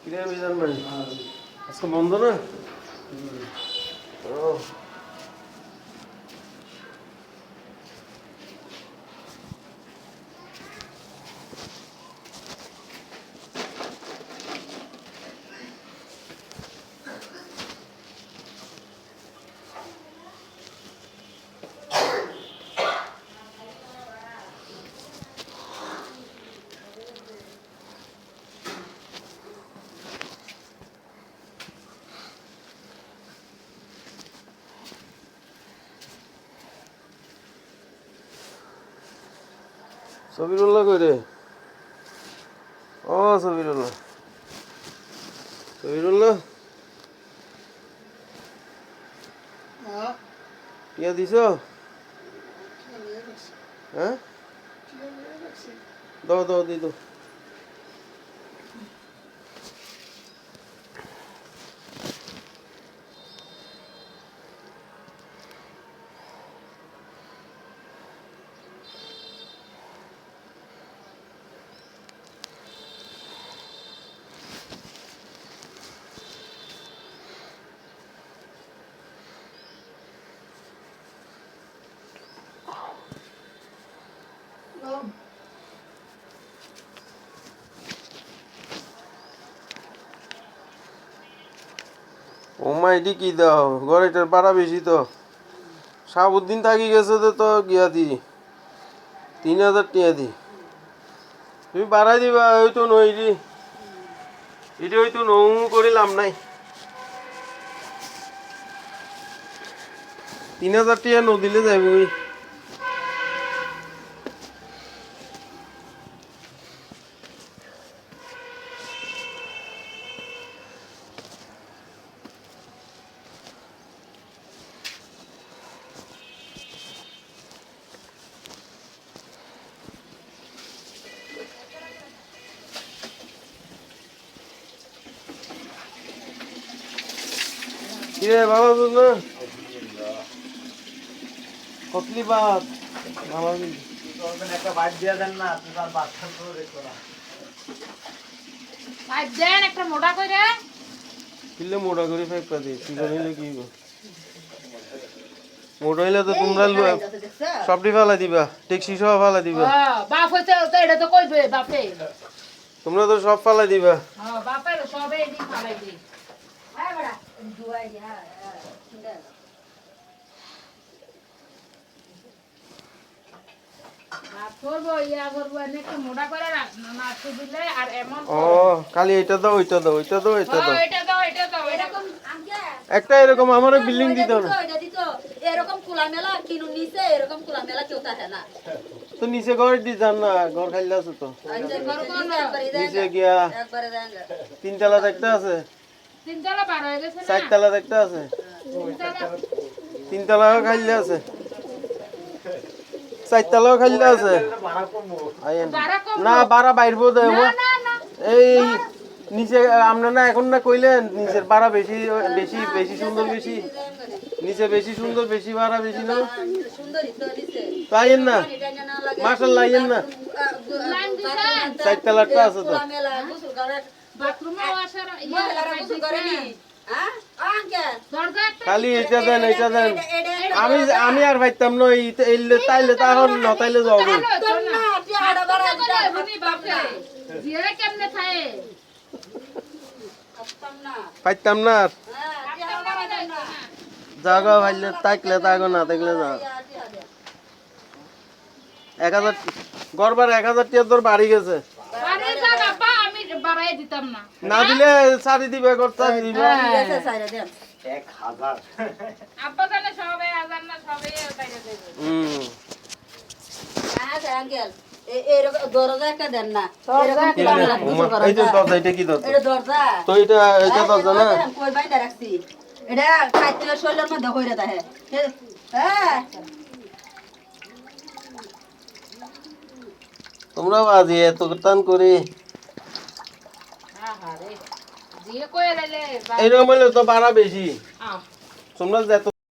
কিরে মিজান ভাই, আজকে বন্ধ না? ও সবিরুল্লাহ কই রে? ও সবিরুল্লাহ, সবিরুল্লাহ টিয়া দিছ? হ্যাঁ, দাও দাও দি দাও। ও মাইটি কি দাও, ঘরেটার ভাড়া বেশি তো। সাবুদ্দিন থাকি গেছে তো গিয়া দি 3000 টিয়া দি। তুমি বাড়াই দিবা, হয়তো নইরি এটি হয়তো নৌ করিলাম নাই। 3000 টিয়া নদিলে যাইব। কিরে বাবা না কতলি বাদ একটা বাইট দিয়ে দেন না, তোমার বাচ্চা তো দেখো না। বাইট দেন একটা মোটা করে। কিলে মোটা করে ফাইপা দে, চিকন হইলে কি হইব? মোটা হইলে তো তোমরা সবটি ফালা দিবা, ট্যাক্সি সহ ফালা দিবা। বাপ হইছে তো এটা তো কইবে বাপে। তোমরা তো সব ফালা দিবা। হ্যাঁ বাপে সবে এডি ফালাই দে। আয় বড়া দুয়াই দিয়া সুন্দর। বাপ করব ইয়া করব একটা মোটা করে না দিলে আর এমন ও খালি এটা দাও, ওইটা দাও, ওইটা দাও, এটা দাও। এটা দাও এরকম একটা এরকম আমারও বিল্ডিং দিতে না। এটা দিত এরকম খোলামেলা কিনু নিচে এরকম খোলামেলা কেউ থাকে না। তো নিচে ঘর দি যান না, ঘর খাইলে আছে তো। নিচে গিয়া একবারে দেন। 3 তলা একটা আছে, 3 তলা পার হয়ে গেছে না। 4 তলা একটা আছে, 3 তলাও খাইলে আছে, 4 তলাও খাইলে আছে। আইন না বাড়া বাইরবো দে। এই নিচে আমরা না এখন না কইলেন নিচের ভাড়া বেশি বেশি বেশি সুন্দর বেশি, নিচে বেশি সুন্দর বেশি ভাড়া বেশি না। সুন্দরই তো দিছে। তাইন না এটা না লাগে। মাশাআল্লাহ আইন না। 4 তলাটা আছে তো। খোলামেলা গোসল করে বাথরুমে ওয়াশার মহিলারা গোসল করে নি। হ্যাঁ আঙ্কেল দরজা একটা খালি এটা দেন, এটা দেন। আমি আর পাইতাম না এইলে তাইলে তাহন না তাইলে যাও। না টিয়াড়া বাড়া দিতা ভূমি বাপে জিয়া কেমনে খায় আসতাম না। পাইতাম না। হ্যাঁ টিয়াড়া বাড়া দেন না। জাগা ভাইলে তাকলে তাগো না তাকলে যা। 1000 গড়বার 1000 টিয়া তোর বাড়ি গেছে। আরে যা বাবা আমি বাড়াই দিতাম না। না দিলে সারি দিবে, করতে দিবে। গেছে সাইরা দেন। 1000 আব্বা জানে সবে আজান না সবে বাইরে যাবে। হ্যাঁ আঙ্কেল এরকম দরজা একটা দেন না এরকম কি খোলা রে? মেলা ওমা, এই যে দরজা, এটা কি দরজা? এটা দরজা তো এটা দরজা না? কই বাইন্দা রাখছি এটা খাইতে শরীরের মধ্যে হইরে থাকে হ্যাঁ তোমরা আজ এত টান করে আহারে যে কই লাইলে এইরকম হলে তো ভাড়া বেশি তোমরা যত